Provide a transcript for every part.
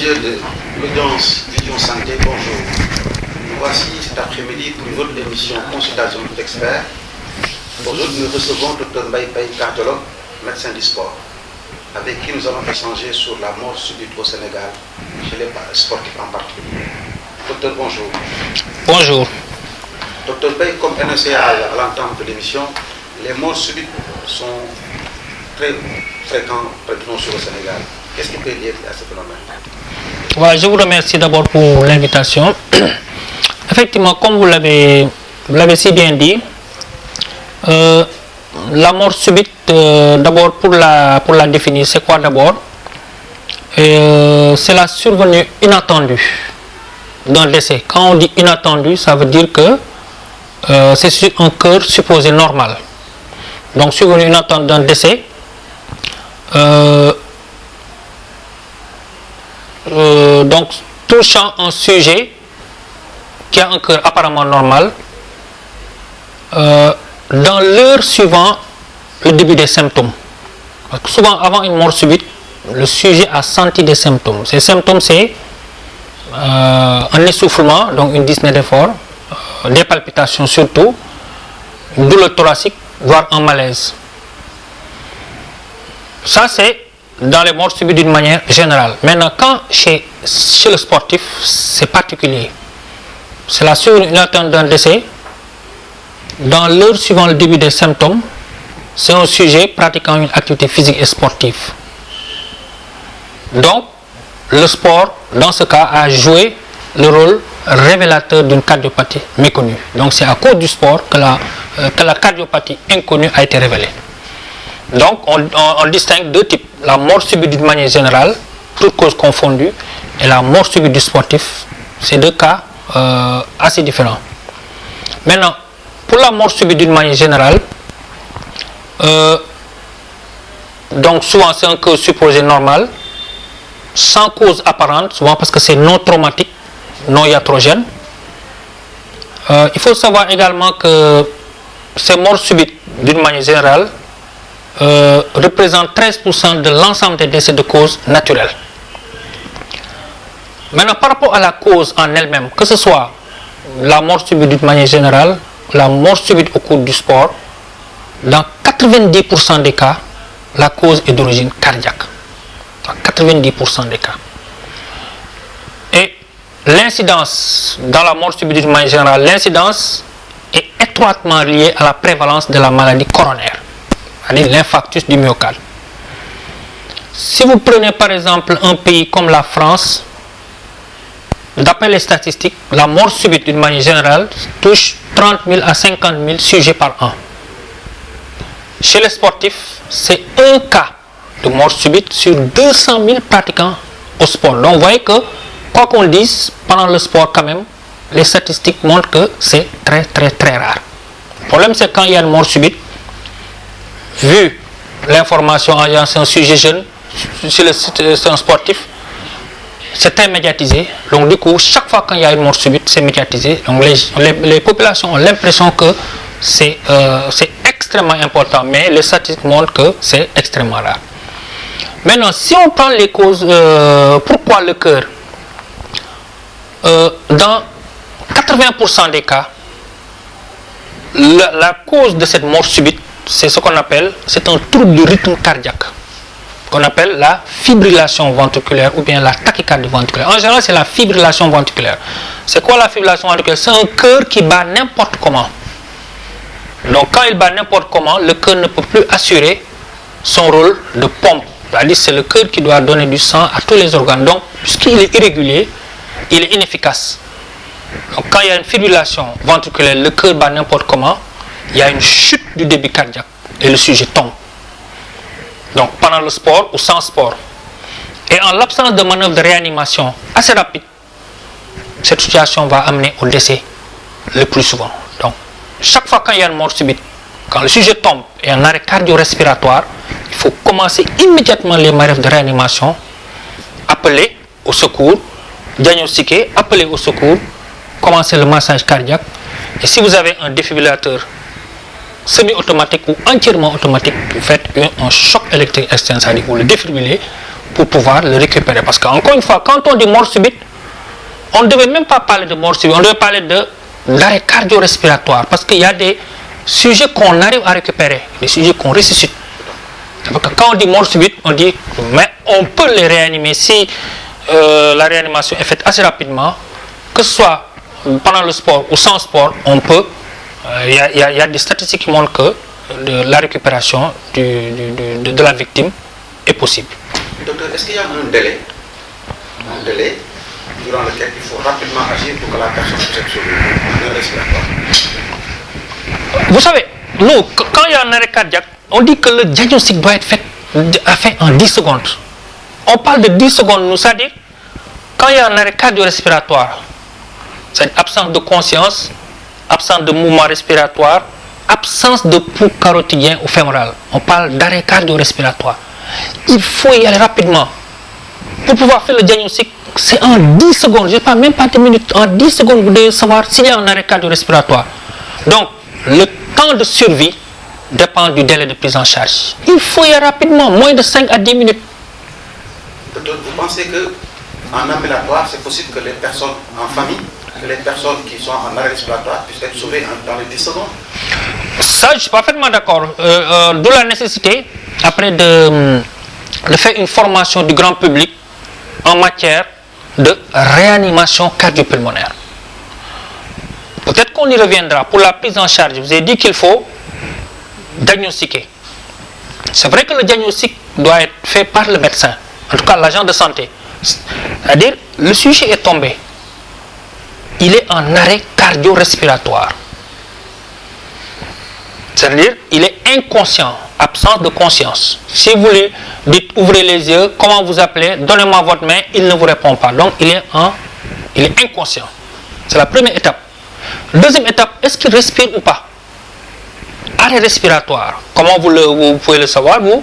téléspectateurs de l'audience Vision Santé, bonjour. Nous voici cet après-midi pour une autre émission Consultation d'experts. Aujourd'hui, nous recevons Dr Mbaye Paye, cardiologue, médecin du sport, avec qui nous allons échanger sur la mort subite au Sénégal, chez les sportifs en particulier. Docteur, bonjour. Bonjour. Docteur Mbaye, comme annoncé à l'entente de l'émission, les morts subites sont très fréquentes près de nous sur le Sénégal. Qu'est-ce qui peut lier à ce phénomène? Je vous remercie d'abord pour l'invitation. Effectivement, comme vous l'avez si bien dit, la mort subite, d'abord pour la définir, c'est quoi d'abord? C'est la survenue inattendue d'un décès. Quand on dit inattendu, ça veut dire que c'est sur un cœur supposé normal. Donc survenue inattendue d'un décès, donc touchant un sujet qui a un cœur apparemment normal, dans l'heure suivant le début des symptômes. Parce que souvent avant une mort subite, le sujet a senti des symptômes. Ces symptômes, c'est un essoufflement, donc une dyspnée d'effort, des palpitations surtout, une douleur thoracique, voire un malaise. Ça, c'est dans les morts subites d'une manière générale. Maintenant, quand chez le sportif, c'est particulier. C'est la survenue inattendue d'un décès. Dans l'heure suivant le début des symptômes, c'est un sujet pratiquant une activité physique et sportive. Donc, le sport, dans ce cas, a joué le rôle révélateur d'une cardiopathie méconnue. Donc, c'est à cause du sport que la cardiopathie inconnue a été révélée. Donc, on distingue deux types. La mort subite d'une manière générale, toutes causes confondues, et la mort subite du sportif. C'est deux cas assez différents. Maintenant, pour la mort subite d'une manière générale, donc souvent c'est un cœur supposé normal, sans cause apparente, souvent parce que c'est non traumatique, non iatrogène. Il faut savoir également que ces morts subites d'une manière générale représentent 13% de l'ensemble des décès de causes naturelles. Maintenant, par rapport à la cause en elle-même, que ce soit la mort subite d'une manière générale, la mort subite au cours du sport, dans 90% des cas, la cause est d'origine cardiaque. Dans 90% des cas. Et l'incidence dans la mort subite d'une manière générale, l'incidence est étroitement liée à la prévalence de la maladie coronaire, c'est-à-dire l'infarctus du myocarde. Si vous prenez par exemple un pays comme la France, d'après les statistiques, la mort subite d'une manière générale touche 30 000 à 50 000 sujets par an. Chez les sportifs, c'est un cas de mort subite sur 200 000 pratiquants au sport. Donc vous voyez que, quoi qu'on dise, pendant le sport quand même, les statistiques montrent que c'est très rare. Le problème, c'est quand il y a une mort subite, vu l'information, c'est un sujet jeune, c'est un sportif, c'est très médiatisé. Donc du coup, chaque fois qu'il y a une mort subite, c'est médiatisé. Donc les populations ont l'impression que c'est extrêmement important, mais les statistiques montrent que c'est extrêmement rare. Maintenant, si on prend les causes, pourquoi le cœur? Dans 80% des cas, la cause de cette mort subite, c'est ce qu'on appelle, c'est un trouble du rythme cardiaque, qu'on appelle la fibrillation ventriculaire ou bien la tachycardie ventriculaire. En général, c'est la fibrillation ventriculaire. C'est quoi la fibrillation ventriculaire? C'est un cœur qui bat n'importe comment. Donc, quand il bat n'importe comment, le cœur ne peut plus assurer son rôle de pompe. C'est-à-dire, c'est le cœur qui doit donner du sang à tous les organes. Donc, puisqu'il est irrégulier, il est inefficace. Donc, quand il y a une fibrillation ventriculaire, le cœur bat n'importe comment, il y a une chute du débit cardiaque et le sujet tombe. Donc pendant le sport ou sans sport. Et en l'absence de manœuvre de réanimation assez rapide, cette situation va amener au décès le plus souvent. Donc chaque fois qu'il y a une mort subite, quand le sujet tombe et un arrêt cardio-respiratoire, il faut commencer immédiatement les manœuvres de réanimation, appeler au secours, diagnostiquer, appeler au secours, commencer le massage cardiaque. Et si vous avez un défibrillateur semi-automatique ou entièrement automatique, vous faites un choc électrique externe, c'est-à-dire vous le défibrillez pour pouvoir le récupérer. Parce qu'encore une fois, quand on dit mort subite, on ne devait même pas parler de mort subite, on devait parler d'arrêt cardio-respiratoire. Parce qu'il y a des sujets qu'on arrive à récupérer, des sujets qu'on ressuscite. Parce que quand on dit mort subite, on dit, mais on peut les réanimer si la réanimation est faite assez rapidement, que ce soit pendant le sport ou sans sport, on peut. Il y a des statistiques qui montrent que la récupération de la victime est possible. Docteur, est-ce qu'il y a un délai durant lequel il faut rapidement agir pour que la personne puisse être sauvée d'un respiratoire? Vous savez, nous, quand il y a un arrêt cardiaque, on dit que le diagnostic doit être fait en 10 secondes. On parle de 10 secondes, nous, c'est-à-dire, quand il y a un arrêt cardio-respiratoire, c'est absence de conscience, absence de mouvement respiratoire, absence de pouls carotidien ou fémoral. On parle d'arrêt cardio-respiratoire. Il faut y aller rapidement. Pour pouvoir faire le diagnostic, c'est en 10 secondes, je ne parle même pas de minutes, en 10 secondes, vous devez savoir s'il y a un arrêt cardio-respiratoire. Donc, le temps de survie dépend du délai de prise en charge. Il faut y aller rapidement, moins de 5 à 10 minutes. Docteur, vous pensez qu'en ambulatoire, c'est possible que les personnes en famille, que les personnes qui sont en arrêt respiratoire puissent être sauvées dans les 10 secondes? Ça, je suis parfaitement d'accord. D'où la nécessité, après de faire une formation du grand public en matière de réanimation cardiopulmonaire. Peut-être qu'on y reviendra. Pour la prise en charge, je vous ai dit qu'il faut diagnostiquer. C'est vrai que le diagnostic doit être fait par le médecin, en tout cas l'agent de santé. C'est-à-dire, le sujet est tombé. Il est en arrêt cardio-respiratoire. C'est-à-dire, il est inconscient, absence de conscience. Si vous lui dites ouvrez les yeux, comment vous appelez, donnez-moi votre main, il ne vous répond pas. Donc, il est inconscient. C'est la première étape. Deuxième étape, est-ce qu'il respire ou pas? Arrêt respiratoire. Comment vous pouvez le savoir? Vous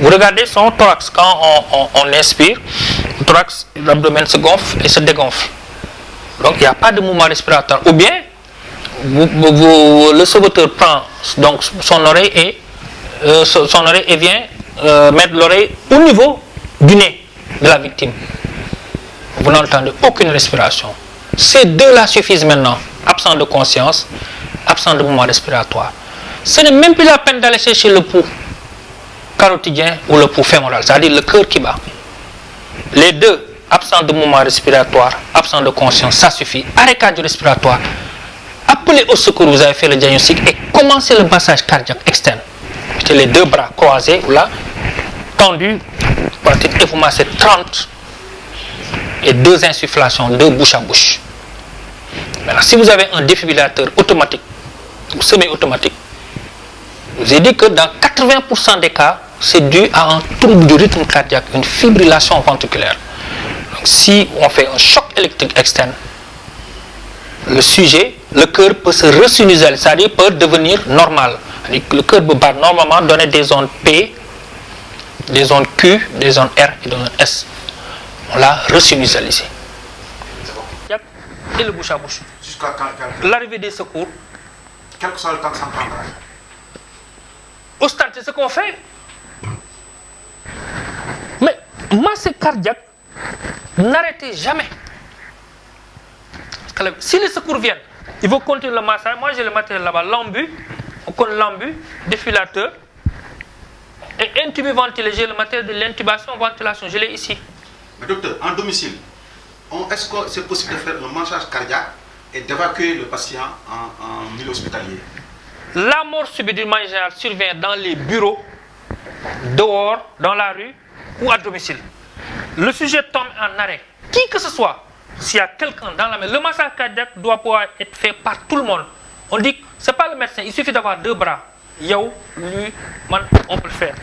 regardez son thorax. Quand on inspire, le thorax, l'abdomen se gonfle et se dégonfle. Donc, il n'y a pas de mouvement respiratoire. Ou bien, le sauveteur prend donc son oreille et vient mettre l'oreille au niveau du nez de la victime. Vous n'entendez aucune respiration. Ces deux-là suffisent maintenant. Absence de conscience, absence de mouvement respiratoire. Ce n'est même plus la peine d'aller chercher le pouls carotidien ou le pouls fémoral, c'est-à-dire le cœur qui bat. Les deux, absence de mouvement respiratoire, absence de conscience, ça suffit. Arrêt cardio-respiratoire. Appelez au secours, vous avez fait le diagnostic et commencez le massage cardiaque externe. Mettez les deux bras croisés, là, tendus, et vous massez 30 et 2 insufflations, 2 bouche à bouche. Maintenant, si vous avez un défibrillateur automatique ou semi-automatique, je vous ai dit que dans 80% des cas, c'est dû à un trouble du rythme cardiaque, une fibrillation ventriculaire. Donc, si on fait un choc électrique externe, le sujet, le cœur peut se resinusaliser, c'est-à-dire peut devenir normal. Le cœur peut battre normalement, donner des zones P, des zones Q, des zones R et des zones S. On l'a resinusalisé. Et le bouche à bouche. Jusqu'à quand? L'arrivée des secours. Quel que soit le temps que ça prendra. Au stade, c'est ce qu'on fait. Mais masse cardiaque, n'arrêtez jamais. Parce que si les secours viennent, il faut continuer le massage. Moi, j'ai le matériel là-bas, l'embu, on connaît l'embu, défilateur, et intubé ventilé. J'ai le matériel de l'intubation, ventilation, je l'ai ici. Mais docteur, en domicile, est-ce que c'est possible de faire un massage cardiaque et d'évacuer le patient en milieu hospitalier? La mort subite d'une manière générale survient dans les bureaux, dehors, dans la rue ou à domicile. Le sujet tombe en arrêt. Qui que ce soit, s'il y a quelqu'un dans la maison, le massage cardiaque doit pouvoir être fait par tout le monde. On dit que ce n'est pas le médecin, il suffit d'avoir 2 bras. Yo, lui, man, on peut le faire.